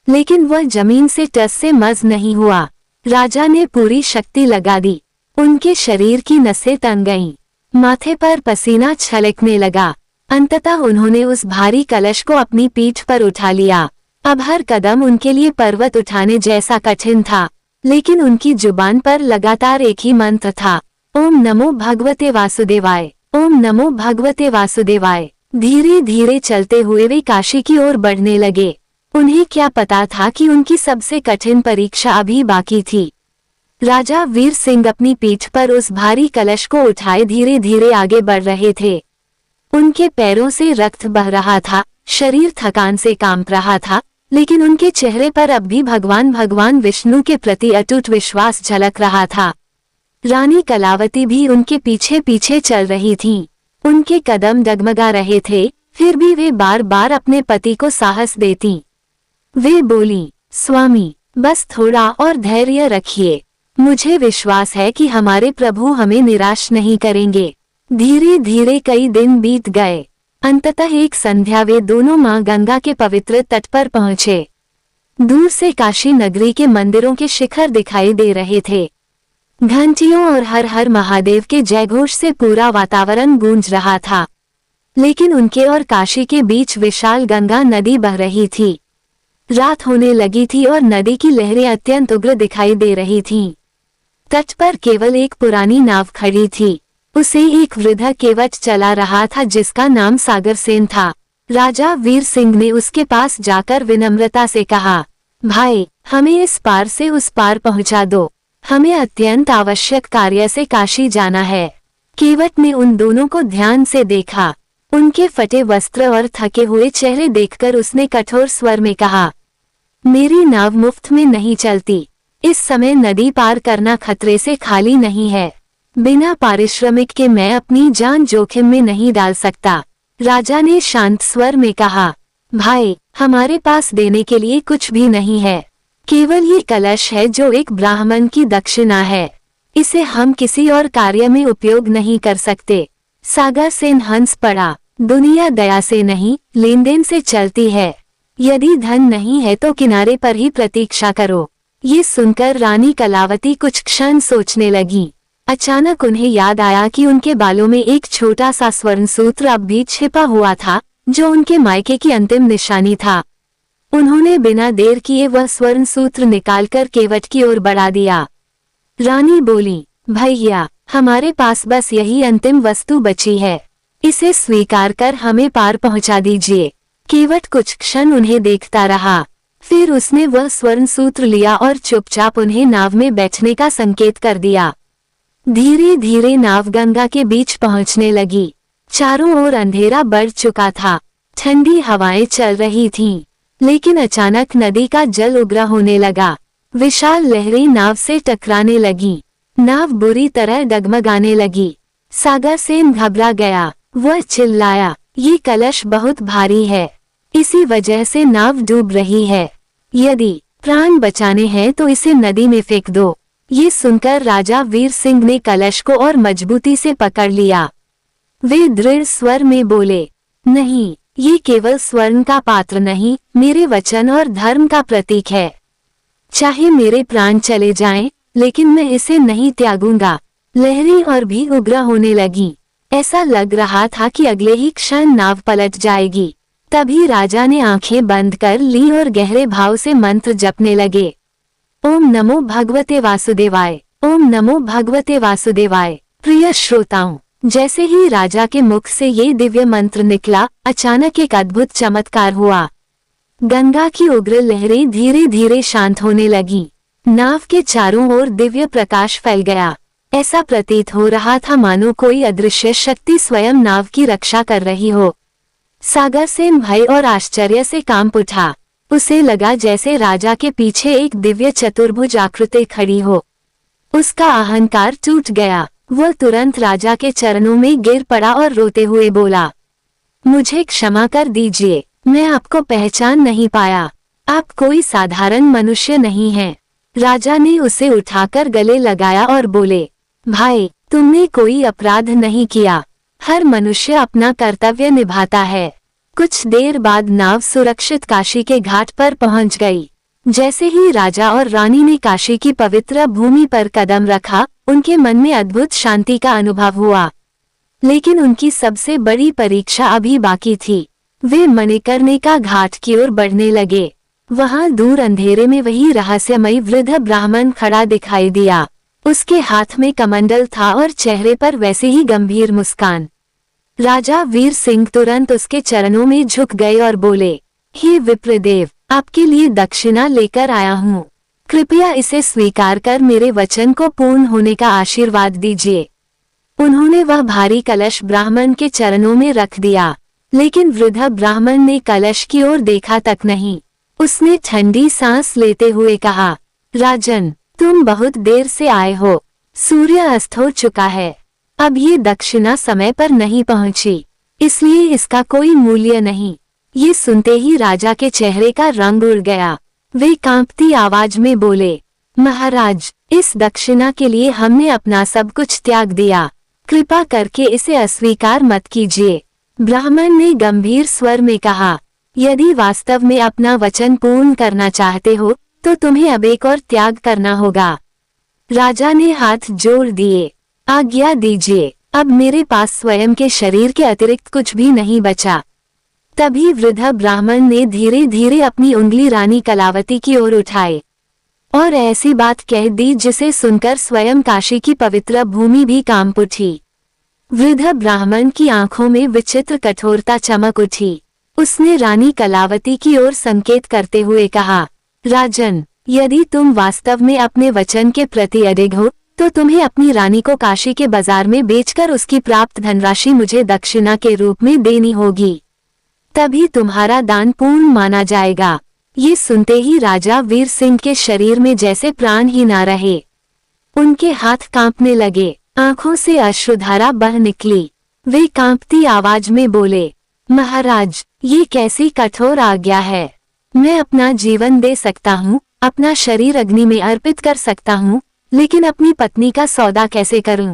लेकिन वह जमीन से टस से मस नहीं हुआ। राजा ने पूरी शक्ति लगा दी। उनके शरीर की नसें तन गईं। माथे पर पसीना छलकने लगा। अंततः उन्होंने उस भारी कलश को अपनी पीठ पर उठा लिया। अब हर कदम उनके लिए पर्वत उठाने जैसा कठिन था, लेकिन उनकी जुबान पर लगातार एक ही मंत्र था, ओम नमो भगवते वासुदेवाय, ओम नमो भगवते वासुदेवाय। धीरे धीरे चलते हुए वे काशी की ओर बढ़ने लगे। उन्हें क्या पता था कि उनकी सबसे कठिन परीक्षा अभी बाकी थी। राजा वीर सिंह अपनी पीठ पर उस भारी कलश को उठाए धीरे धीरे आगे बढ़ रहे थे। उनके पैरों से रक्त बह रहा था, शरीर थकान से कांप रहा था, लेकिन उनके चेहरे पर अब भी भगवान विष्णु के प्रति अटूट विश्वास झलक रहा था। रानी कलावती भी उनके पीछे पीछे चल रही थीं। उनके कदम डगमगा रहे थे, फिर भी वे बार बार अपने पति को साहस देती। वे बोली, स्वामी, बस थोड़ा और धैर्य रखिए। मुझे विश्वास है कि हमारे प्रभु हमें निराश नहीं करेंगे। धीरे धीरे कई दिन बीत गए। अंततः एक संध्या वे दोनों मां गंगा के पवित्र तट पर पहुंचे। दूर से काशी नगरी के मंदिरों के शिखर दिखाई दे रहे थे। घंटियों और हर हर महादेव के जयघोष से पूरा वातावरण गूंज रहा था। लेकिन उनके और काशी के बीच विशाल गंगा नदी बह रही थी। रात होने लगी थी और नदी की लहरें अत्यंत उग्र दिखाई दे रही थीं। तट पर केवल एक पुरानी नाव खड़ी थी। उसे एक वृद्ध केवट चला रहा था जिसका नाम सागर सेन था। राजा वीर सिंह ने उसके पास जाकर विनम्रता से कहा, भाई, हमें इस पार से उस पार पहुंचा दो। हमें अत्यंत आवश्यक कार्य से काशी जाना है। केवट ने उन दोनों को ध्यान से देखा। उनके फटे वस्त्र और थके हुए चेहरे देखकर उसने कठोर स्वर में कहा, मेरी नाव मुफ्त में नहीं चलती। इस समय नदी पार करना खतरे से खाली नहीं है। बिना पारिश्रमिक के मैं अपनी जान जोखिम में नहीं डाल सकता। राजा ने शांत स्वर में कहा, भाई, हमारे पास देने के लिए कुछ भी नहीं है। केवल ये कलश है जो एक ब्राह्मण की दक्षिणा है। इसे हम किसी और कार्य में उपयोग नहीं कर सकते। सागर सेन हंस पड़ा। दुनिया दया से नहीं, लेन देन से चलती है। यदि धन नहीं है तो किनारे पर ही प्रतीक्षा करो। ये सुनकर रानी कलावती कुछ क्षण सोचने लगी। अचानक उन्हें याद आया कि उनके बालों में एक छोटा सा स्वर्ण सूत्र अब भी छिपा हुआ था, जो उनके मायके की अंतिम निशानी था। उन्होंने बिना देर किए वह स्वर्ण सूत्र निकालकर केवट की ओर बढ़ा दिया। रानी बोली, भैया, हमारे पास बस यही अंतिम वस्तु बची है, इसे स्वीकार कर हमें पार पहुंचा दीजिए। केवट कुछ क्षण उन्हें देखता रहा, फिर उसने वह स्वर्ण सूत्र लिया और चुपचाप उन्हें नाव में बैठने का संकेत कर दिया। धीरे धीरे नाव गंगा के बीच पहुंचने लगी। चारों ओर अंधेरा बढ़ चुका था, ठंडी हवाएं चल रही थीं, लेकिन अचानक नदी का जल उग्र होने लगा। विशाल लहरें नाव से टकराने लगी, नाव बुरी तरह डगमगाने लगी। सागर सेन घबरा गया, वह चिल्लाया, ये कलश बहुत भारी है, इसी वजह से नाव डूब रही है। यदि प्राण बचाने हैं तो इसे नदी में फेंक दो। ये सुनकर राजा वीर सिंह ने कलश को और मजबूती से पकड़ लिया। वे दृढ़ स्वर में बोले, नहीं, ये केवल स्वर्ण का पात्र नहीं, मेरे वचन और धर्म का प्रतीक है। चाहे मेरे प्राण चले जाएं, लेकिन मैं इसे नहीं त्यागूंगा। लहरें और भी उग्र होने लगी। ऐसा लग रहा था कि अगले ही क्षण नाव पलट जाएगी। तभी राजा ने आंखें बंद कर ली और गहरे भाव से मंत्र जपने लगे। ओम नमो भगवते वासुदेवाय, ओम नमो भगवते वासुदेवाय। प्रिय श्रोताओं, जैसे ही राजा के मुख से ये दिव्य मंत्र निकला, अचानक एक अद्भुत चमत्कार हुआ। गंगा की उग्र लहरें धीरे धीरे शांत होने लगी। नाव के चारों ओर दिव्य प्रकाश फैल गया। ऐसा प्रतीत हो रहा था मानो कोई अदृश्य शक्ति स्वयं नाव की रक्षा कर रही हो। सागर सेन भय और आश्चर्य से कांप उठा। उसे लगा जैसे राजा के पीछे एक दिव्य चतुर्भुज आकृति खड़ी हो। उसका अहंकार टूट गया। वह तुरंत राजा के चरणों में गिर पड़ा और रोते हुए बोला, मुझे क्षमा कर दीजिए, मैं आपको पहचान नहीं पाया। आप कोई साधारण मनुष्य नहीं हैं। राजा ने उसे उठाकर गले लगाया और बोले, भाई, तुमने कोई अपराध नहीं किया। हर मनुष्य अपना कर्तव्य निभाता है। कुछ देर बाद नाव सुरक्षित काशी के घाट पर पहुंच गई। जैसे ही राजा और रानी ने काशी की पवित्र भूमि पर कदम रखा, उनके मन में अद्भुत शांति का अनुभव हुआ। लेकिन उनकी सबसे बड़ी परीक्षा अभी बाकी थी। वे मणिकर्णिका घाट की ओर बढ़ने लगे। वहां दूर अंधेरे में वही रहस्यमयी वृद्ध ब्राह्मण खड़ा दिखाई दिया। उसके हाथ में कमंडल था और चेहरे पर वैसे ही गंभीर मुस्कान। राजा वीर सिंह तुरंत उसके चरणों में झुक गए और बोले, हे विप्रदेव, आपके लिए दक्षिणा लेकर आया हूँ। कृपया इसे स्वीकार कर मेरे वचन को पूर्ण होने का आशीर्वाद दीजिए। उन्होंने वह भारी कलश ब्राह्मण के चरणों में रख दिया, लेकिन वृद्ध ब्राह्मण ने कलश की ओर देखा तक नहीं। उसने ठंडी सांस लेते हुए कहा, राजन, तुम बहुत देर से आए हो। सूर्य अस्त हो चुका है। अब ये दक्षिणा समय पर नहीं पहुंची, इसलिए इसका कोई मूल्य नहीं। ये सुनते ही राजा के चेहरे का रंग उड़ गया। वे कांपती आवाज में बोले, महाराज, इस दक्षिणा के लिए हमने अपना सब कुछ त्याग दिया। कृपा करके इसे अस्वीकार मत कीजिए। ब्राह्मण ने गंभीर स्वर में कहा, यदि वास्तव में अपना वचन पूर्ण करना चाहते हो तो तुम्हें अब एक और त्याग करना होगा। राजा ने हाथ जोड़ दिए, आज्ञा दीजिए, अब मेरे पास स्वयं के शरीर के अतिरिक्त कुछ भी नहीं बचा। तभी वृद्ध ब्राह्मण ने धीरे धीरे अपनी उंगली रानी कलावती की ओर उठाई और ऐसी बात कह दी जिसे सुनकर स्वयं काशी की पवित्र भूमि भी कांप उठी। वृद्ध ब्राह्मण की आंखों में विचित्र कठोरता चमक उठी। उसने रानी कलावती की ओर संकेत करते हुए कहा, राजन, यदि तुम वास्तव में अपने वचन के प्रति अडिग हो तो तुम्हें अपनी रानी को काशी के बाजार में बेचकर उसकी प्राप्त धनराशि मुझे दक्षिणा के रूप में देनी होगी। तभी तुम्हारा दान पूर्ण माना जाएगा। ये सुनते ही राजा वीर सिंह के शरीर में जैसे प्राण ही ना रहे। उनके हाथ कांपने लगे, आंखों से अश्रुधारा बह निकली। वे कांपती आवाज में बोले, महाराज, ये कैसी कठोर आज्ञा है। मैं अपना जीवन दे सकता हूँ, अपना शरीर अग्नि में अर्पित कर सकता हूँ, लेकिन अपनी पत्नी का सौदा कैसे करूं?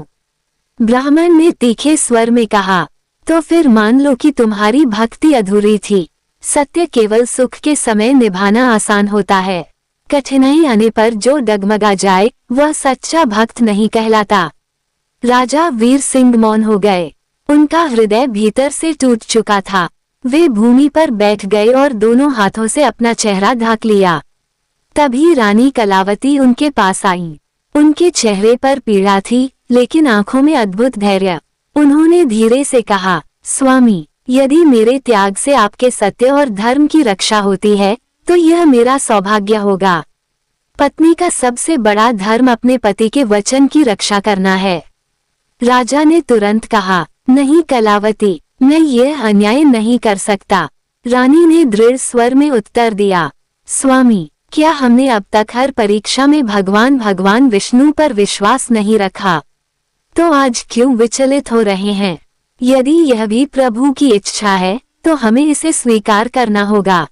ब्राह्मण ने तीखे स्वर में कहा, तो फिर मान लो कि तुम्हारी भक्ति अधूरी थी। सत्य केवल सुख के समय निभाना आसान होता है। कठिनाई आने पर जो डगमगा जाए वह सच्चा भक्त नहीं कहलाता। राजा वीर सिंह मौन हो गए। उनका हृदय भीतर से टूट चुका था। वे भूमि पर बैठ गए और दोनों हाथों से अपना चेहरा ढक लिया। तभी रानी कलावती उनके पास आई। उनके चेहरे पर पीड़ा थी, लेकिन आंखों में अद्भुत धैर्य। उन्होंने धीरे से कहा, स्वामी, यदि मेरे त्याग से आपके सत्य और धर्म की रक्षा होती है तो यह मेरा सौभाग्य होगा। पत्नी का सबसे बड़ा धर्म अपने पति के वचन की रक्षा करना है। राजा ने तुरंत कहा, नहीं कलावती, मैं यह अन्याय नहीं कर सकता। रानी ने दृढ़ स्वर में उत्तर दिया, स्वामी, क्या हमने अब तक हर परीक्षा में भगवान विष्णु पर विश्वास नहीं रखा? तो आज क्यों विचलित हो रहे हैं? यदि यह भी प्रभु की इच्छा है तो हमें इसे स्वीकार करना होगा।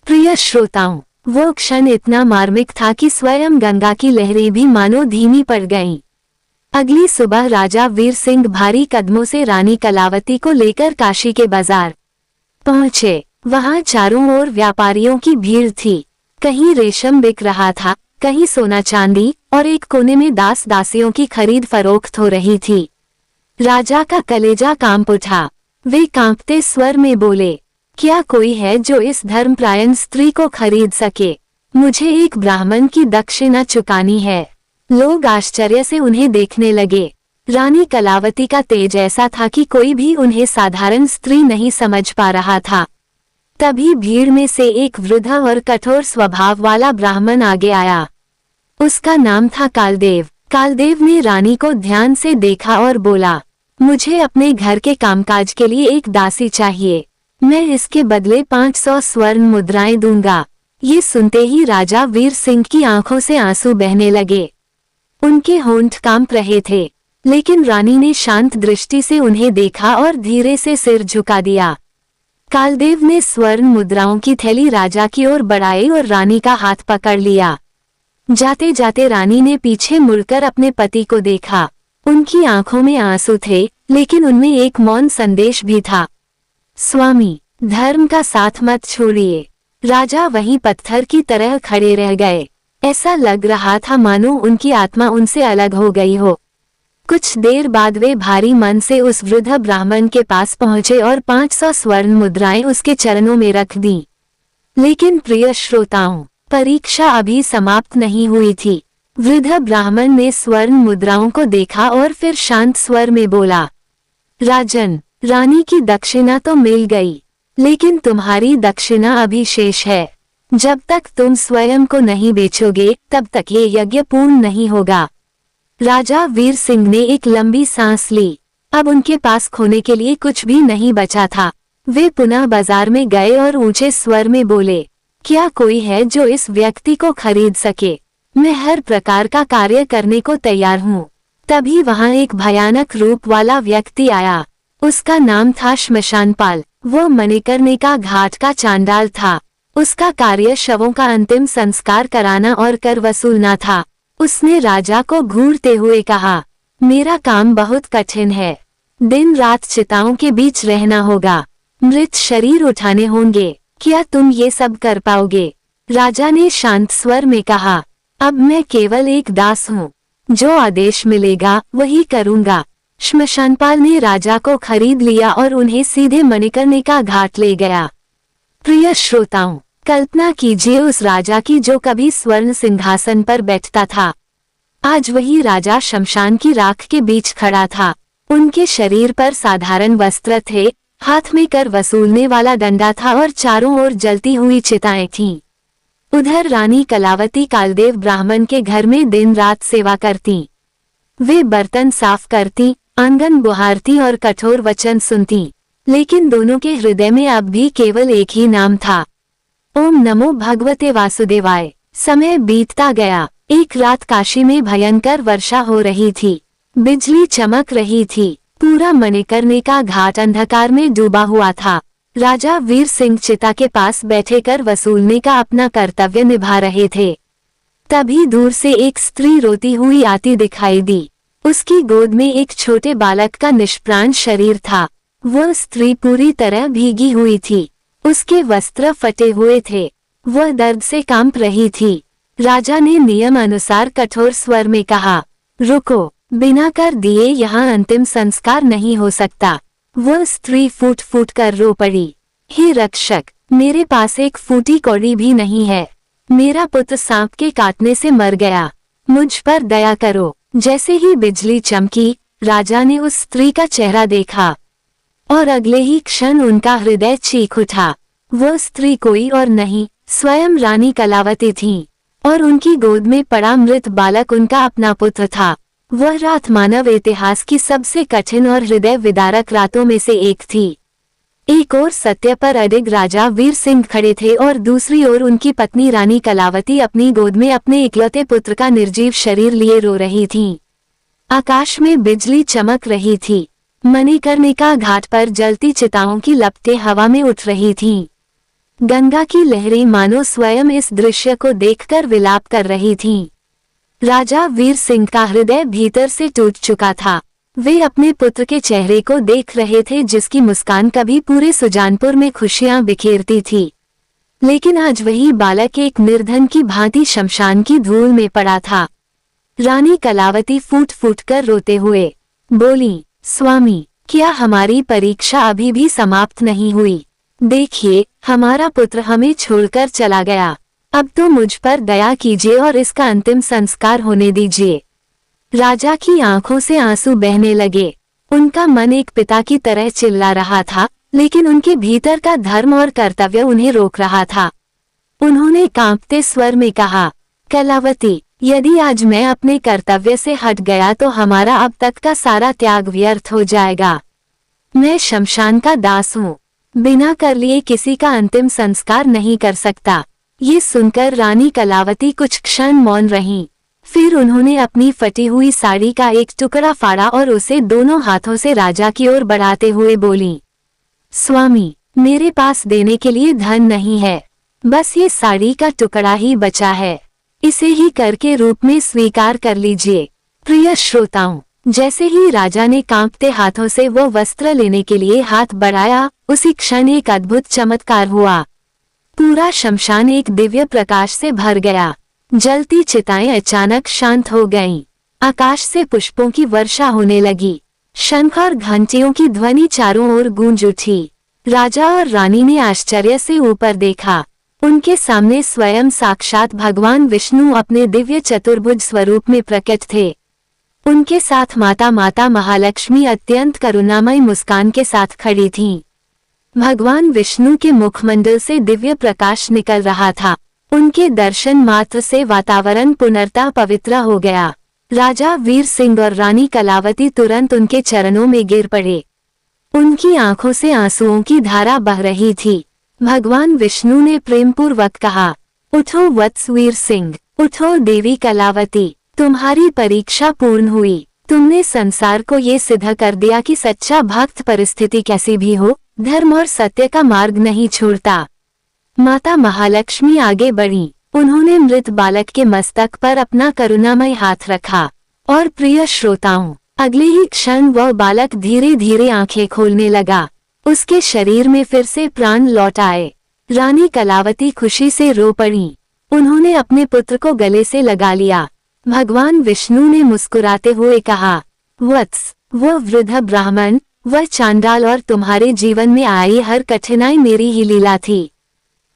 प्रिय श्रोताओं, वो क्षण इतना मार्मिक था कि स्वयं गंगा की लहरें भी मानो धीमी पड़ गईं। अगली सुबह राजा वीर सिंह भारी कदमों से रानी कलावती को लेकर काशी के बाजार पहुंचे। वहां चारों ओर व्यापारियों की भीड़ थी। कहीं रेशम बिक रहा था, कहीं सोना चांदी, और एक कोने में दास दासियों की खरीद फरोख्त हो रही थी। राजा का कलेजा कांप उठा। वे कांपते स्वर में बोले, क्या कोई है जो इस धर्मपरायण स्त्री को खरीद सके? मुझे एक ब्राह्मण की दक्षिणा चुकानी है। लोग आश्चर्य से उन्हें देखने लगे। रानी कलावती का तेज ऐसा था कि कोई भी उन्हें साधारण स्त्री नहीं समझ पा रहा था। तभी भीड़ में से एक वृद्ध और कठोर स्वभाव वाला ब्राह्मण आगे आया। उसका नाम था कालदेव। कालदेव ने रानी को ध्यान से देखा और बोला, मुझे अपने घर के कामकाज के लिए एक दासी चाहिए। मैं इसके बदले 500 स्वर्ण मुद्राएं दूंगा। ये सुनते ही राजा वीर सिंह की आंखों से आंसू बहने लगे। उनके होंठ कांप रहे थे, लेकिन रानी ने शांत दृष्टि से उन्हें देखा और धीरे से सिर झुका दिया। कालदेव ने स्वर्ण मुद्राओं की थैली राजा की ओर बढ़ाई और रानी का हाथ पकड़ लिया। जाते जाते रानी ने पीछे मुड़कर अपने पति को देखा। उनकी आंखों में आंसू थे, लेकिन उनमें एक मौन संदेश भी था। स्वामी, धर्म का साथ मत छोड़िए। राजा वहीं पत्थर की तरह खड़े रह गए। ऐसा लग रहा था मानो उनकी आत्मा उनसे अलग हो गई हो। कुछ देर बाद वे भारी मन से उस वृद्ध ब्राह्मण के पास पहुंचे और 500 स्वर्ण मुद्राएं उसके चरणों में रख दी। लेकिन प्रिय श्रोताओं, परीक्षा अभी समाप्त नहीं हुई थी। वृद्ध ब्राह्मण ने स्वर्ण मुद्राओं को देखा और फिर शांत स्वर में बोला, राजन, रानी की दक्षिणा तो मिल गई, लेकिन तुम्हारी दक्षिणा अभी शेष है। जब तक तुम स्वयं को नहीं बेचोगे तब तक ये यज्ञ पूर्ण नहीं होगा। राजा वीर सिंह ने एक लंबी सांस ली। अब उनके पास खोने के लिए कुछ भी नहीं बचा था। वे पुनः बाजार में गए और ऊंचे स्वर में बोले, क्या कोई है जो इस व्यक्ति को खरीद सके? मैं हर प्रकार का कार्य करने को तैयार हूँ। तभी वहां एक भयानक रूप वाला व्यक्ति आया। उसका नाम था श्मशानपाल। वो मणिकर्णिका घाट का चांडाल था। उसका कार्य शवों का अंतिम संस्कार कराना और कर वसूलना था। उसने राजा को घूरते हुए कहा, मेरा काम बहुत कठिन है। दिन रात चिताओं के बीच रहना होगा, मृत शरीर उठाने होंगे। क्या तुम ये सब कर पाओगे? राजा ने शांत स्वर में कहा, अब मैं केवल एक दास हूँ। जो आदेश मिलेगा वही करूँगा। श्मशानपाल ने राजा को खरीद लिया और उन्हें सीधे मणिकर्णिका घाट ले गया। प्रिय श्रोताओं, कल्पना कीजिए उस राजा की जो कभी स्वर्ण सिंहासन पर बैठता था। आज वही राजा शमशान की राख के बीच खड़ा था। उनके शरीर पर साधारण वस्त्र थे, हाथ में कर वसूलने वाला डंडा था और चारों ओर जलती हुई चिताएं थीं। उधर रानी कलावती कालदेव ब्राह्मण के घर में दिन रात सेवा करती। वे बर्तन साफ करती, आंगन बुहारती और कठोर वचन सुनती। लेकिन दोनों के हृदय में अब भी केवल एक ही नाम था, ओम नमो भगवते वासुदेवाय। समय बीतता गया। एक रात काशी में भयंकर वर्षा हो रही थी। बिजली चमक रही थी। पूरा मणिकर्णिका घाट अंधकार में डूबा हुआ था। राजा वीर सिंह चिता के पास बैठे कर वसूलने का अपना कर्तव्य निभा रहे थे। तभी दूर से एक स्त्री रोती हुई आती दिखाई दी। उसकी गोद में एक छोटे बालक का निष्प्राण शरीर था। वह स्त्री पूरी तरह भीगी हुई थी। उसके वस्त्र फटे हुए थे। वह दर्द से कांप रही थी। राजा ने नियम अनुसार कठोर स्वर में कहा, रुको, बिना कर दिए यहाँ अंतिम संस्कार नहीं हो सकता। वह स्त्री फूट फूट कर रो पड़ी, हे रक्षक, मेरे पास एक फूटी कौड़ी भी नहीं है। मेरा पुत्र सांप के काटने से मर गया, मुझ पर दया करो। जैसे ही बिजली चमकी, राजा ने उस स्त्री का चेहरा देखा और अगले ही क्षण उनका हृदय चीख उठा। वह स्त्री कोई और नहीं, स्वयं रानी कलावती थी और उनकी गोद में पड़ा मृत बालक उनका अपना पुत्र था। वह रात मानव इतिहास की सबसे कठिन और हृदय विदारक रातों में से एक थी। एक ओर सत्य पर अडिग राजा वीर सिंह खड़े थे और दूसरी ओर उनकी पत्नी रानी कलावती अपनी गोद में अपने इकलौते पुत्र का निर्जीव शरीर लिए रो रही थीं। आकाश में बिजली चमक रही थी। मणिकर्णिका घाट पर जलती चिताओं की लपटें हवा में उठ रही थीं। गंगा की लहरें मानो स्वयं इस दृश्य को देखकर विलाप कर रही थीं। राजा वीर सिंह का हृदय भीतर से टूट चुका था। वे अपने पुत्र के चेहरे को देख रहे थे, जिसकी मुस्कान कभी पूरे सुजानपुर में खुशियां बिखेरती थी, लेकिन आज वही बालक एक निर्धन की भांति शमशान की धूल में पड़ा था। रानी कलावती फूट फूट कर रोते हुए बोली, स्वामी, क्या हमारी परीक्षा अभी भी समाप्त नहीं हुई? देखिए, हमारा पुत्र हमें छोड़कर चला गया। अब तो मुझ पर दया कीजिए और इसका अंतिम संस्कार होने दीजिए। राजा की आंखों से आंसू बहने लगे। उनका मन एक पिता की तरह चिल्ला रहा था, लेकिन उनके भीतर का धर्म और कर्तव्य उन्हें रोक रहा था। उन्होंने कांपते स्वर में कहा, कलावती, यदि आज मैं अपने कर्तव्य से हट गया तो हमारा अब तक का सारा त्याग व्यर्थ हो जाएगा। मैं शमशान का दास हूँ, बिना कर लिए किसी का अंतिम संस्कार नहीं कर सकता। ये सुनकर रानी कलावती कुछ क्षण मौन रहीं। फिर उन्होंने अपनी फटी हुई साड़ी का एक टुकड़ा फाड़ा और उसे दोनों हाथों से राजा की ओर बढ़ाते हुए बोली, स्वामी, मेरे पास देने के लिए धन नहीं है, बस ये साड़ी का टुकड़ा ही बचा है। इसे ही कर के रूप में स्वीकार कर लीजिए। प्रिय श्रोताओं, जैसे ही राजा ने कांपते हाथों से वो वस्त्र लेने के लिए हाथ बढ़ाया, उसी क्षण एक अद्भुत चमत्कार हुआ। पूरा शमशान एक दिव्य प्रकाश से भर गया। जलती चिताएं अचानक शांत हो गईं। आकाश से पुष्पों की वर्षा होने लगी। शंख और घंटियों की ध्वनि चारों ओर गूंज उठी। राजा और रानी ने आश्चर्य से ऊपर देखा। उनके सामने स्वयं साक्षात भगवान विष्णु अपने दिव्य चतुर्भुज स्वरूप में प्रकट थे। उनके साथ माता महालक्ष्मी अत्यंत करुणामय मुस्कान के साथ खड़ी थीं। भगवान विष्णु के मुखमंडल से दिव्य प्रकाश निकल रहा था। उनके दर्शन मात्र से वातावरण पुनर्तः पवित्र हो गया। राजा वीर सिंह और रानी कलावती तुरंत उनके चरणों में गिर पड़े। उनकी आंखों से आंसुओं की धारा बह रही थी। भगवान विष्णु ने प्रेमपूर्वक कहा, उठो वत्स वीर सिंह, उठो देवी कलावती, तुम्हारी परीक्षा पूर्ण हुई। तुमने संसार को ये सिद्ध कर दिया कि सच्चा भक्त परिस्थिति कैसी भी हो, धर्म और सत्य का मार्ग नहीं छोड़ता। माता महालक्ष्मी आगे बढ़ी। उन्होंने मृत बालक के मस्तक पर अपना करुणामय हाथ रखा और प्रिय श्रोताओं, अगले ही क्षण वह बालक धीरे धीरे आंखें खोलने लगा। उसके शरीर में फिर से प्राण लौट आए। रानी कलावती खुशी से रो पड़ी। उन्होंने अपने पुत्र को गले से लगा लिया। भगवान विष्णु ने मुस्कुराते हुए कहा, वत्स, वह वृद्ध ब्राह्मण, वह चांडाल और तुम्हारे जीवन में आई हर कठिनाई मेरी ही लीला थी।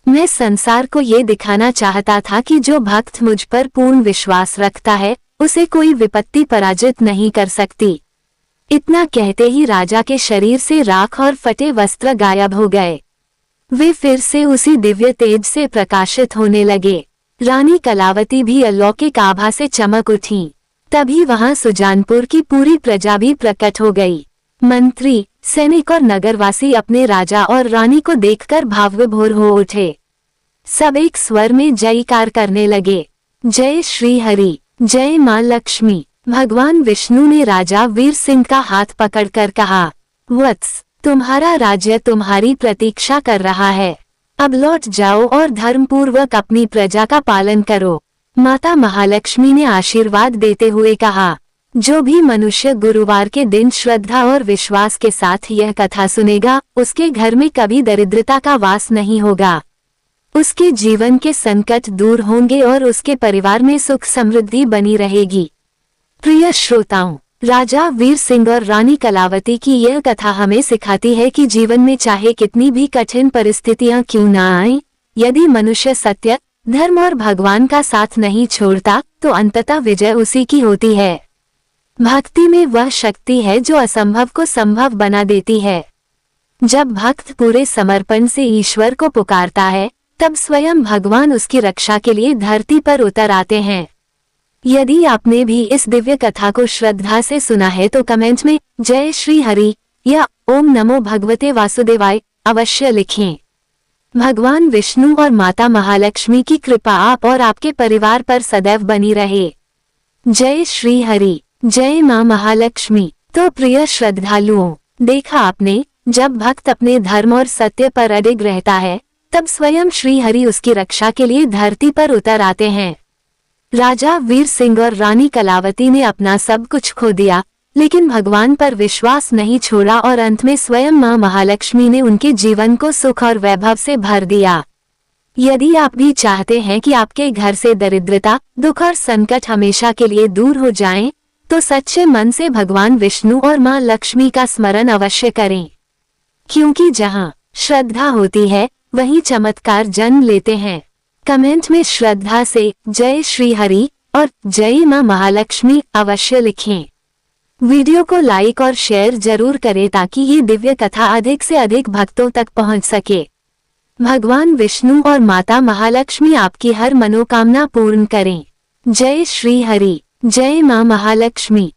मैं संसार को ये दिखाना चाहता था कि जो भक्त मुझ पर पूर्ण विश्वास रखता है, उसे कोई विपत्ति पराजित नहीं कर सकती। इतना कहते ही राजा के शरीर से राख और फटे वस्त्र गायब हो गए। वे फिर से उसी दिव्य तेज से प्रकाशित होने लगे। रानी कलावती भी अलौकिक आभा से चमक उठी। तभी वहां सुजानपुर की पूरी प्रजा भी प्रकट हो गई। मंत्री, सैनिक और नगरवासी अपने राजा और रानी को देखकर भावविभोर हो उठे। सब एक स्वर में जयकार करने लगे, जय श्री हरि, जय मां लक्ष्मी। भगवान विष्णु ने राजा वीर सिंह का हाथ पकड़कर कहा, वत्स, तुम्हारा राज्य तुम्हारी प्रतीक्षा कर रहा है। अब लौट जाओ और धर्मपूर्वक अपनी प्रजा का पालन करो। माता महालक्ष्मी ने आशीर्वाद देते हुए कहा, जो भी मनुष्य गुरुवार के दिन श्रद्धा और विश्वास के साथ यह कथा सुनेगा, उसके घर में कभी दरिद्रता का वास नहीं होगा। उसके जीवन के संकट दूर होंगे और उसके परिवार में सुख समृद्धि बनी रहेगी। प्रिय श्रोताओं, राजा वीर सिंह और रानी कलावती की यह कथा हमें सिखाती है कि जीवन में चाहे कितनी भी कठिन परिस्थितियां क्यों न आएं, यदि मनुष्य सत्य, धर्म और भगवान का साथ नहीं छोड़ता तो अंततः विजय उसी की होती है। भक्ति में वह शक्ति है जो असंभव को संभव बना देती है। जब भक्त पूरे समर्पण से ईश्वर को पुकारता है, तब स्वयं भगवान उसकी रक्षा के लिए धरती पर उतर आते हैं। यदि आपने भी इस दिव्य कथा को श्रद्धा से सुना है तो कमेंट में जय श्री हरि या ओम नमो भगवते वासुदेवाय अवश्य लिखें। भगवान विष्णु और माता महालक्ष्मी की कृपा आप और आपके परिवार पर सदैव बनी रहे। जय श्री हरि, जय मां महालक्ष्मी। तो प्रिय श्रद्धालुओं, देखा आपने, जब भक्त अपने धर्म और सत्य पर अडिग रहता है, तब स्वयं श्री हरि उसकी रक्षा के लिए धरती पर उतर आते हैं। राजा वीर सिंह और रानी कलावती ने अपना सब कुछ खो दिया, लेकिन भगवान पर विश्वास नहीं छोड़ा और अंत में स्वयं मां महालक्ष्मी ने उनके जीवन को सुख और वैभव से भर दिया। यदि आप भी चाहते हैं कि आपके घर से दरिद्रता, दुख और संकट हमेशा के लिए दूर हो जाएं, तो सच्चे मन से भगवान विष्णु और मां लक्ष्मी का स्मरण अवश्य करें, क्योंकि जहां श्रद्धा होती है वहीं चमत्कार जन्म लेते हैं। कमेंट में श्रद्धा से जय श्री हरि और जय मां महालक्ष्मी अवश्य लिखें। वीडियो को लाइक और शेयर जरूर करें ताकि ये दिव्य कथा अधिक से अधिक भक्तों तक पहुंच सके। भगवान विष्णु और माता महालक्ष्मी आपकी हर मनोकामना पूर्ण करें। जय श्री हरि, जय मां महालक्ष्मी।